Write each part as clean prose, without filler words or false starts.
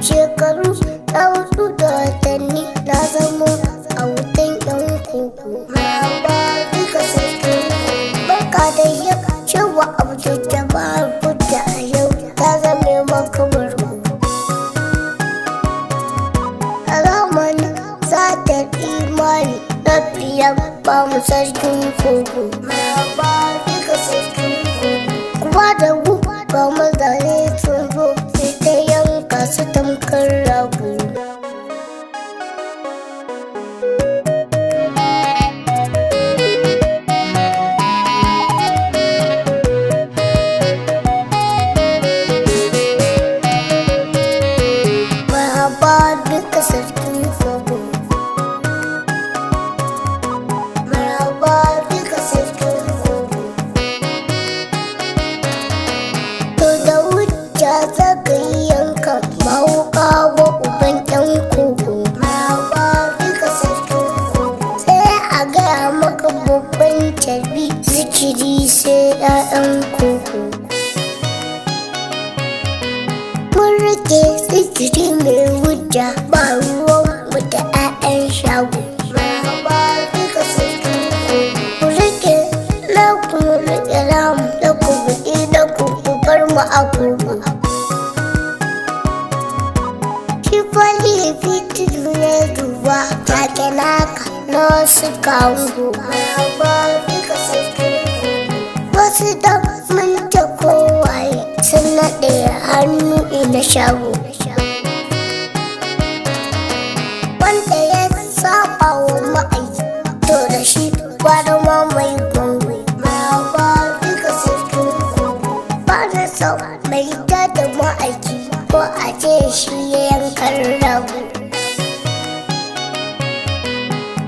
Shekaru na 4 da watanni na zamo a wutan yan koko. Maraba duka sarkin barka da yau, cewa abu da babu da a yau ta zame maka barko. A zamanin satar imani na biyan ba mu sarkin koko. Maraba duka sarkin koko. Kuma da gu ba mu zane sun zo sai ta yanka su tamkar rago. Maraba duka sarkin koko. Maraba duka sarkin koko. To da hujja zaka yi yanka ba wuka wa uban yan koko. Maraba duka sarkin koko. Sai a gaya maka babban carbi zikiri sai 'ya'yan koko. Mun rike zikiri mai hujja ba ruwan mu da 'ya'yan shago. Maraba duka sarkin koko. Ku rike na ku rike ramu da ku buɗe da ku bar mu a koko. Shi fali fitilu ne duba take naka na wasu kawo. Maraba duka sarkin koko. Wasu da mun ta kowaye sun naɗe hannu ina shago. Wanda ya saba wa ma'aiki to da shi gwada ma mai gungu. Maraba duka sarkin koko. Ba na sau mai da ma'aiki ko a ce shi ya yankan rago.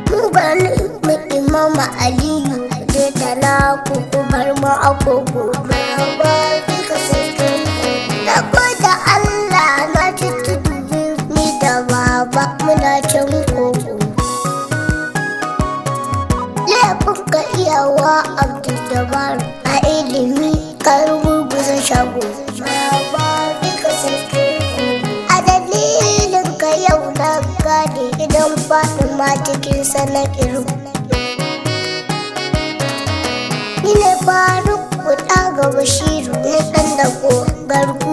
Mu gani mu imama Aliyu da na kuku bar mu a koko. Maraba duka sarkin koko. Na gode Allah na ci tudu ni da baba muna can koko. Laifin ka iyawa Abdul Jabbar a ilimi ka rubuta shago. Maraba duka sarkin koko. A dalilin ka yau na gane idan Fatima cikin sana iru. Ni ne Faruk kuɗa ga Bashiru na ɗan dago garku